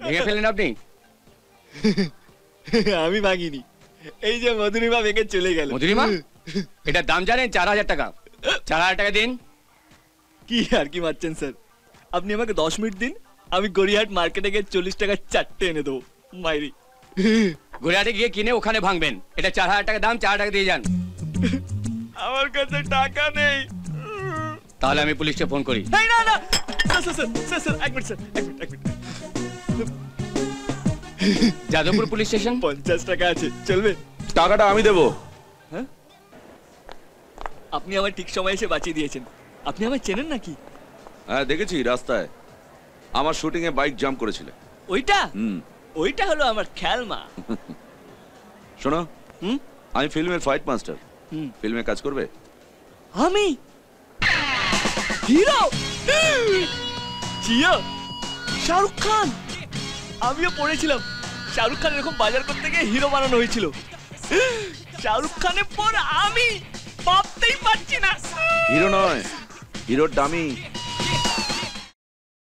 ভেঙে ফেলেন আপনি? আমি ভাঙিনি, এই যে মধুরিমা ভেঙে চলে গেল। মধুরিমা? এটার দাম জানেন? 4000 টাকা। 4000 টাকা দিন। কি আর কি মারছেন স্যার, আপনি আমাকে 10 মিনিট দিন, আমি গড়িয়াহাট মার্কেটে গিয়ে 40 টাকার 4টে এনে দেবো মাইরি। গড়িয়াহাটে গিয়ে কিনে ওখানে ভাঙবেন। এটা 4000 টাকা দাম, 4000 টাকা দিয়ে যান। আমার কাছে টাকা নেই। তাহলে আমি পুলিশকে ফোন করি। এই না না স্যার স্যার স্যার স্যার এক মিনিট স্যার, এক মিনিট। Jadavpur police station. 50 টাকা আছে, চলবে? টাকাটা আমি দেবো। হ্যাঁ, আপনি আমার ঠিক সময় এসে বাঁচিয়ে দিয়েছেন। আপনি আমায় চেনেন নাকি? হ্যাঁ দেখেছি, রাস্তায় আমার শুটিং এ বাইক জাম্প করেছিলে। ওইটা ওইটা হলো আমার খেলমা। শোনো, আমি ফিল্মের ফাইট মাস্টার। ফিল্মে কাজ করবে? আমি হিরো? জিয়া, শাহরুখ খান। আমিও পড়েছিলাম শাহরুখ খান এরকম বাজার করতে গিয়ে হিরো বানানো হয়েছিল। শাহরুখ খানের পর আমি ভাবতেই পারছি না। হিরো নয়, হিরোর ডামি।